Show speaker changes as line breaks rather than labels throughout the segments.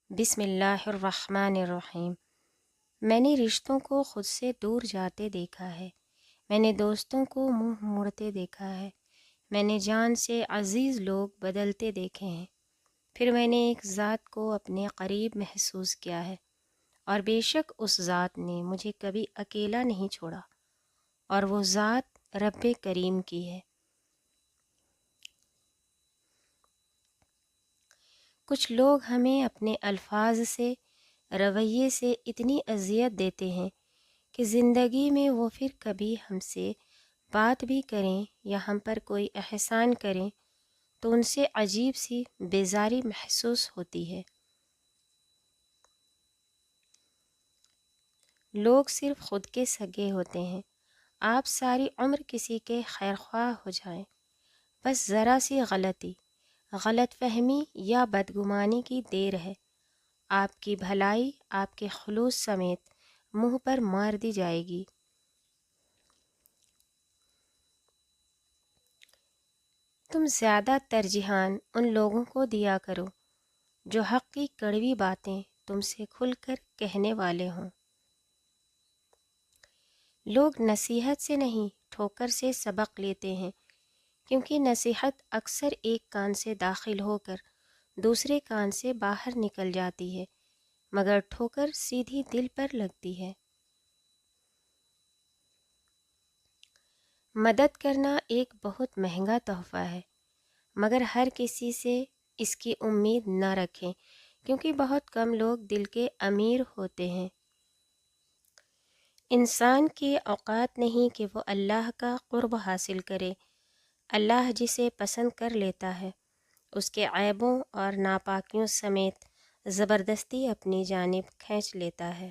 بسم اللہ الرحمن الرحیم۔ میں نے رشتوں کو خود سے دور جاتے دیکھا ہے، میں نے دوستوں کو منہ موڑتے دیکھا ہے، میں نے جان سے عزیز لوگ بدلتے دیکھے ہیں، پھر میں نے ایک ذات کو اپنے قریب محسوس کیا ہے، اور بے شک اس ذات نے مجھے کبھی اکیلا نہیں چھوڑا، اور وہ ذات رب کریم کی ہے۔ کچھ لوگ ہمیں اپنے الفاظ سے، رویے سے اتنی اذیت دیتے ہیں کہ زندگی میں وہ پھر کبھی ہم سے بات بھی کریں یا ہم پر کوئی احسان کریں تو ان سے عجیب سی بیزاری محسوس ہوتی ہے۔ لوگ صرف خود کے سگے ہوتے ہیں، آپ ساری عمر کسی کے خیرخواہ ہو جائیں، بس ذرا سی غلط فہمی یا بدگمانی کی دیر ہے، آپ کی بھلائی آپ کے خلوص سمیت منہ پر مار دی جائے گی۔ تم زیادہ ترجیحان ان لوگوں کو دیا کرو جو حق کی کڑوی باتیں تم سے کھل کر کہنے والے ہوں۔ لوگ نصیحت سے نہیں ٹھوکر سے سبق لیتے ہیں، کیونکہ نصیحت اکثر ایک کان سے داخل ہو کر دوسرے کان سے باہر نکل جاتی ہے، مگر ٹھوکر سیدھی دل پر لگتی ہے۔ مدد کرنا ایک بہت مہنگا تحفہ ہے، مگر ہر کسی سے اس کی امید نہ رکھیں، کیونکہ بہت کم لوگ دل کے امیر ہوتے ہیں۔ انسان کی اوقات نہیں کہ وہ اللہ کا قرب حاصل کرے، اللہ جسے پسند کر لیتا ہے اس کے عیبوں اور ناپاکیوں سمیت زبردستی اپنی جانب کھینچ لیتا ہے۔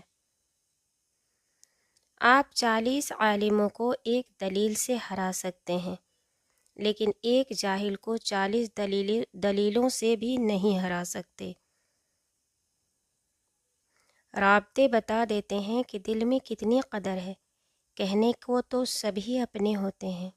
آپ 40 عالموں کو ایک دلیل سے ہرا سکتے ہیں، لیکن ایک جاہل کو 40 دلیلوں سے بھی نہیں ہرا سکتے۔ رابطے بتا دیتے ہیں کہ دل میں کتنی قدر ہے، کہنے کو تو سبھی اپنے ہوتے ہیں۔